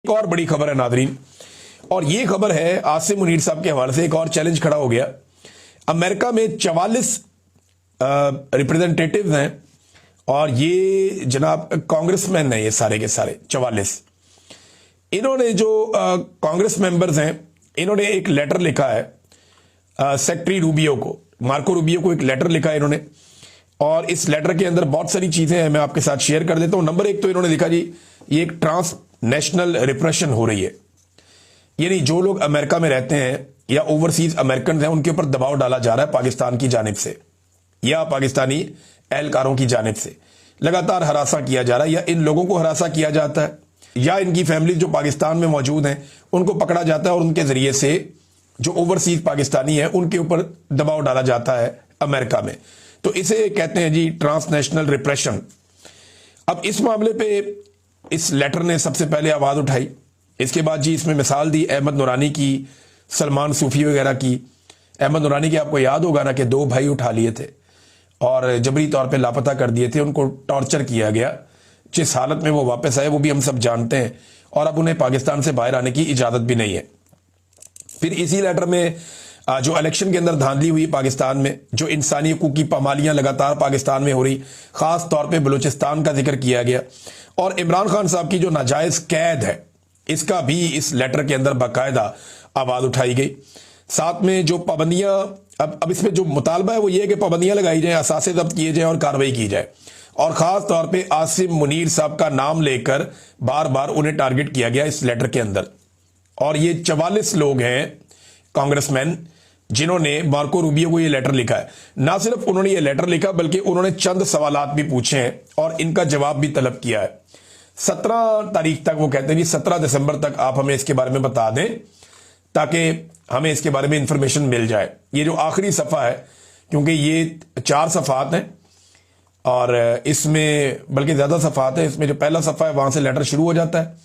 एक और बड़ी खबर है नादरीन, और ये खबर है आसिम मुनीर साहब के हवाले से। एक और चैलेंज खड़ा हो गया। अमेरिका में 44 रिप्रेजेंटेटिव हैं और ये जनाब कांग्रेसमैन हैं, ये सारे के सारे 44। इन्होंने जो कांग्रेस मेंबर्स हैं, इन्होंने एक लेटर लिखा है सेक्रेटरी रूबियो को, मार्को रूबियो को एक लेटर लिखा है इन्होंने। और इस लेटर के अंदर बहुत सारी चीजें हैं, मैं आपके साथ शेयर कर देता हूं। नंबर एक तो इन्होंने लिखा जी, ये एक ट्रांस नेशनल रिप्रेशन हो रही है, यानी जो लोग अमेरिका में रहते हैं या ओवरसीज अमेरिकन हैं उनके ऊपर दबाव डाला जा रहा है पाकिस्तान की जानिब से या पाकिस्तानी एहलकारों की जानिब से। लगातार हरासा किया जा रहा है, या इन लोगों को हरासा किया जाता है या इनकी फैमिली जो पाकिस्तान में मौजूद हैं उनको पकड़ा जाता है और उनके जरिए से जो ओवरसीज पाकिस्तानी है उनके ऊपर दबाव डाला जाता है अमेरिका में। तो इसे कहते हैं जी ट्रांसनेशनल रिप्रेशन। अब इस मामले पे इस लेटर ने सबसे पहले आवाज उठाई। इसके बाद जी इसमें मिसाल दी अहमद नूरानी की, सलमान सूफी वगैरह की। अहमद नूरानी के आपको याद होगा ना कि 2 भाई उठा लिए थे और जबरी तौर पे लापता कर दिए थे, उनको टॉर्चर किया गया। जिस हालत में वो वापस आए वो भी हम सब जानते हैं, और अब उन्हें पाकिस्तान से बाहर आने की इजाजत भी नहीं है। फिर इसी लेटर में जो इलेक्शन के अंदर धांधली हुई पाकिस्तान में, जो इंसानी हकूक की पामालियां लगातार पाकिस्तान में हो रही, खास तौर पे बलूचिस्तान का जिक्र किया गया, और इमरान खान साहब की जो नाजायज कैद है इसका भी इस लेटर के अंदर बाकायदा आवाज उठाई गई। साथ में जो पाबंदियां, अब इसमें जो मुतालबा है वो ये है कि पाबंदियां लगाई जाए, असासे जब्त किए जाए और कार्रवाई की जाए। और खास तौर पे आसिम मुनीर साहब का नाम लेकर बार बार उन्हें टारगेट किया गया इस लेटर के अंदर। और ये 44 लोग हैं कांग्रेसमैन जिन्होंने मार्को रूबियो को ये लेटर लिखा है। ना सिर्फ उन्होंने ये लेटर लिखा बल्कि उन्होंने चंद सवालात भी पूछे हैं और इनका जवाब भी तलब किया है। 17 तारीख तक वो कहते हैं जी 17 दिसंबर तक आप हमें इसके बारे में बता दें ताकि हमें इसके बारे में इंफॉर्मेशन मिल जाए। ये जो आखिरी सफा है, क्योंकि ये 4 सफात हैं और इसमें बल्कि ज्यादा सफात है, इसमें जो पहला सफा है वहां से लेटर शुरू हो जाता है,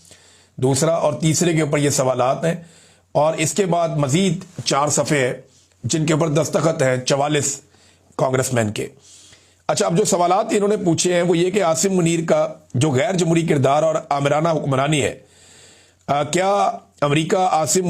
दूसरा और तीसरे के ऊपर ये सवालात हैं, और इसके बाद मजीद 4 सफ़े हैं जिनके ऊपर दस्तखत हैं 44 कांग्रेसमैन के। अच्छा, अब जो सवालात इन्होंने पूछे हैं वो ये कि आसिम मुनीर का जो गैर जमहूरी किरदार और आमिराना हुक्मरानी है, क्या अमेरिका आसिम मुनीर